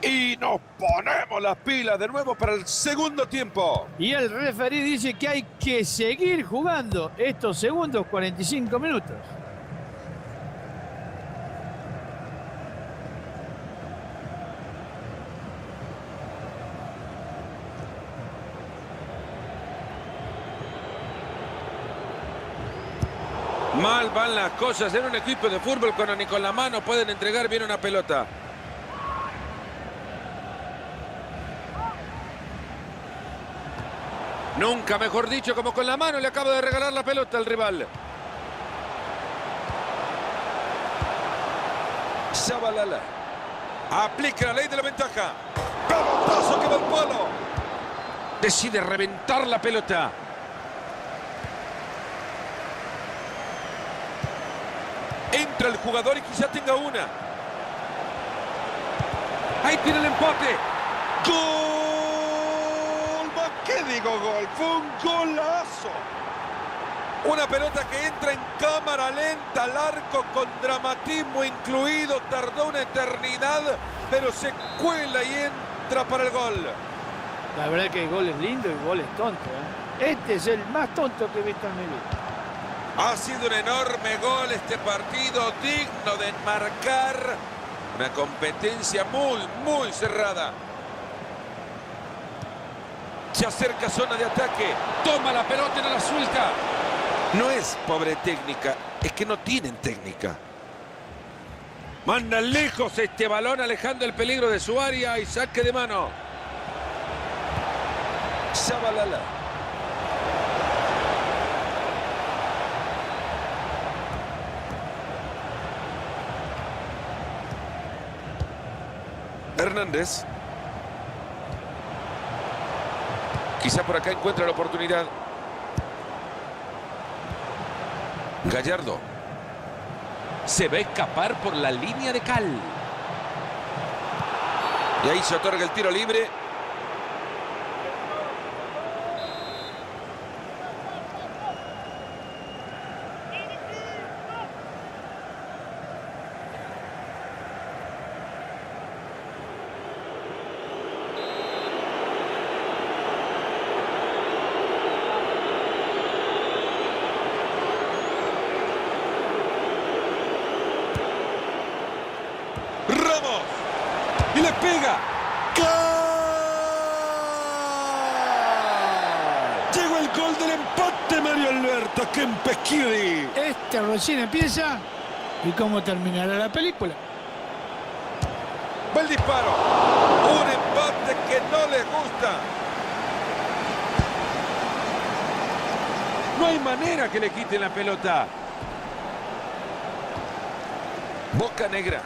Y nos ponemos las pilas de nuevo para el segundo tiempo. Y el referí dice que hay que seguir jugando estos segundos 45 minutos. Mal van las cosas en un equipo de fútbol cuando ni con la mano pueden entregar bien una pelota. Nunca mejor dicho, como con la mano le acaba de regalar la pelota al rival. Shabalala. Aplica la ley de la ventaja. Pelotazo que va al palo. Decide reventar la pelota. Entra el jugador y quizá tenga una. Ahí tiene el empate. ¡Gol! ¿Qué digo gol? Fue un golazo. Una pelota que entra en cámara lenta al arco con dramatismo incluido. Tardó una eternidad, pero se cuela y entra para el gol. La verdad que el gol es lindo y el gol es tonto, ¿eh? Este es el más tonto que he visto en mi vida. Ha sido un enorme gol este partido, digno de enmarcar una competencia muy cerrada. Se acerca zona de ataque. Toma la pelota y no la suelta. No es pobre técnica, es que no tienen técnica. Manda lejos este balón, alejando el peligro de su área y saque de mano. Shabalala. Hernández. Quizá por acá encuentra la oportunidad. Gallardo. Se va a escapar por la línea de cal. Y ahí se otorga el tiro libre. Y le pega. ¡Gol! Llegó el gol del empate, Mario Alberto Kempeschieri. Este recién empieza. ¿Y cómo terminará la película? Va el disparo. Un empate que no les gusta. No hay manera que le quiten la pelota. Boca Negra.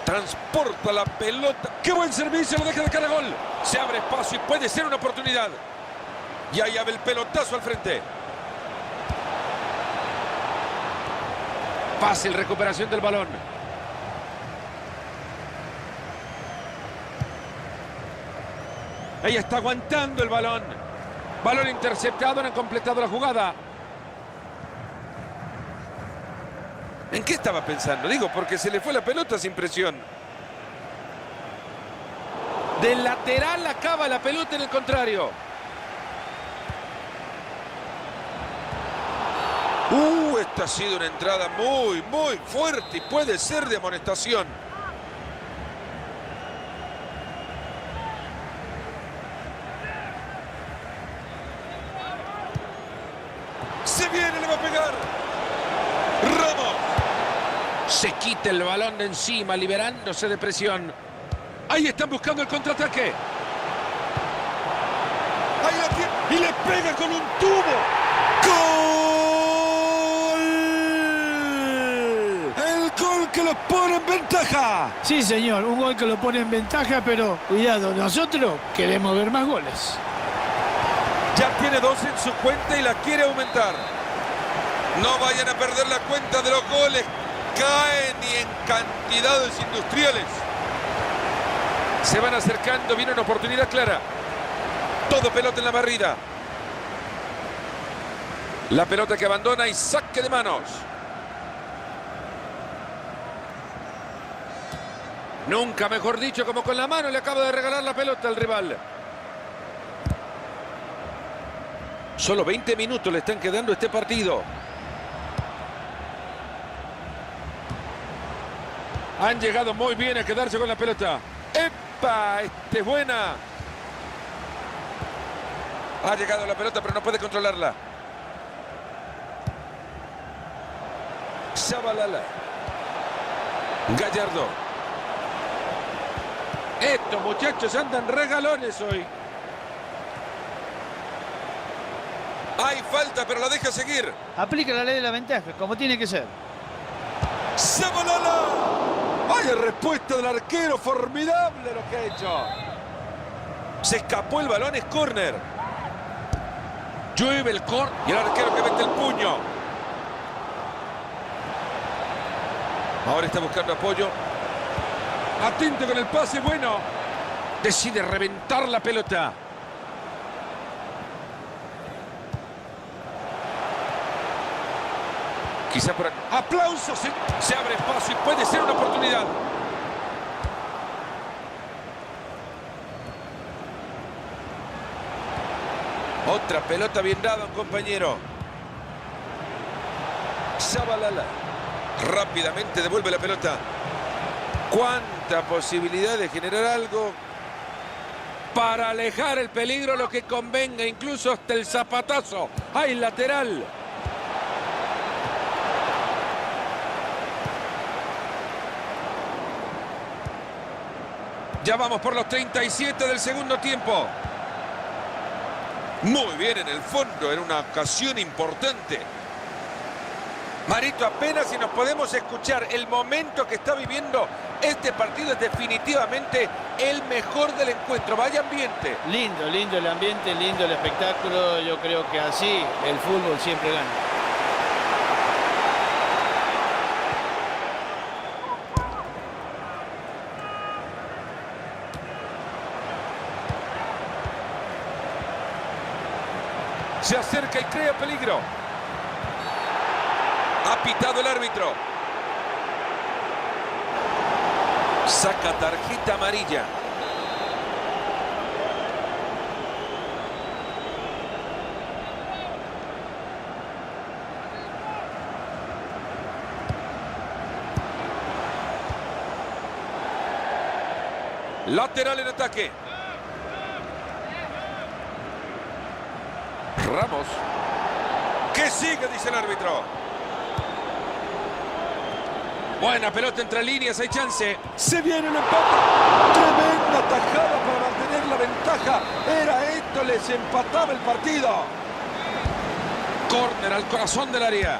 Transporta la pelota. ¡Qué buen servicio! Lo deja de cara a gol. Se abre espacio y puede ser una oportunidad. Y ahí abre el pelotazo al frente. Fácil recuperación del balón. Ahí está aguantando el balón. Balón interceptado, no han completado la jugada. ¿En qué estaba pensando? Digo, porque se le fue la pelota sin presión. Del lateral acaba la pelota en el contrario. Esta ha sido una entrada muy fuerte y puede ser de amonestación. Se viene, le va a pegar. Ramos. Se quita el balón de encima, liberándose de presión. Ahí están buscando el contraataque. Ahí la tiene. Y le pega con un tubo. ¡Gol! El gol que los pone en ventaja. Sí, señor, un gol que lo pone en ventaja, pero cuidado, nosotros queremos ver más goles. Ya tiene 2 en su cuenta y la quiere aumentar. No vayan a perder la cuenta de los goles. Caen y en cantidades industriales. Se van acercando, viene una oportunidad clara. Todo pelota en la barrida. La pelota que abandona y saque de manos. Nunca mejor dicho, como con la mano le acaba de regalar la pelota al rival. Solo 20 minutos le están quedando a este partido. Han llegado muy bien a quedarse con la pelota. ¡Epa! Esta es buena. Ha llegado la pelota, pero no puede controlarla. Shabalala. Gallardo. Estos muchachos andan regalones hoy. Hay falta, pero la deja seguir. Aplica la ley de la ventaja, como tiene que ser. ¡Shabalala! ¡Vaya respuesta del arquero! Formidable lo que ha hecho. Se escapó el balón, es córner. Llueve el córner y el arquero que mete el puño. Ahora está buscando apoyo. Atento con el pase, bueno. Decide reventar la pelota. Quizá por aquí. ¡Aplausos! Se abre espacio y puede ser una oportunidad. Otra pelota bien dada a un compañero. Shabalala. Rápidamente devuelve la pelota. Cuánta posibilidad de generar algo para alejar el peligro, lo que convenga, incluso hasta el zapatazo. ¡Hay lateral! Ya vamos por los 37 del segundo tiempo. Muy bien en el fondo, en una ocasión importante. Marito, apenas si nos podemos escuchar. El momento que está viviendo este partido es definitivamente el mejor del encuentro. Vaya ambiente. Lindo, lindo el ambiente, lindo el espectáculo. Yo creo que así el fútbol siempre gana. Se acerca y crea peligro. Ha pitado el árbitro. Saca tarjeta amarilla. Lateral en ataque. Ramos. Que sigue, dice el árbitro. Buena pelota entre líneas, hay chance. Se viene el empate. Tremenda tajada para mantener la ventaja. Era esto, les empataba el partido. Córner al corazón del área.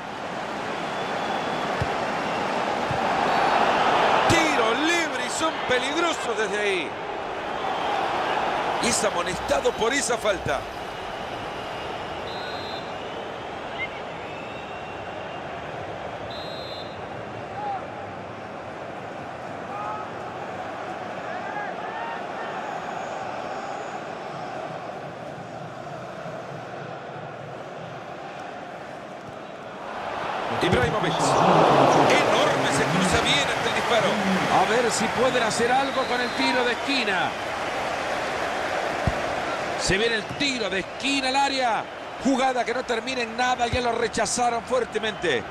Tiro libre y son peligrosos desde ahí. Y es amonestado por esa falta. Ibrahimovic. Enorme, se cruza bien ante el disparo. A ver si pueden hacer algo con el tiro de esquina. Se viene el tiro de esquina al área. Jugada que no termina en nada, ya lo rechazaron fuertemente.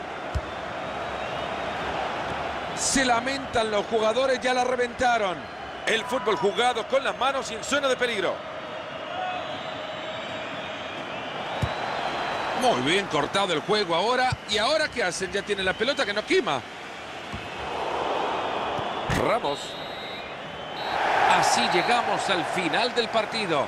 Se lamentan los jugadores, ya la reventaron. El fútbol jugado con las manos y en zona de peligro. Muy bien cortado el juego ahora. ¿Y ahora qué hacen? Ya tienen la pelota que no quema. Ramos. Así llegamos al final del partido.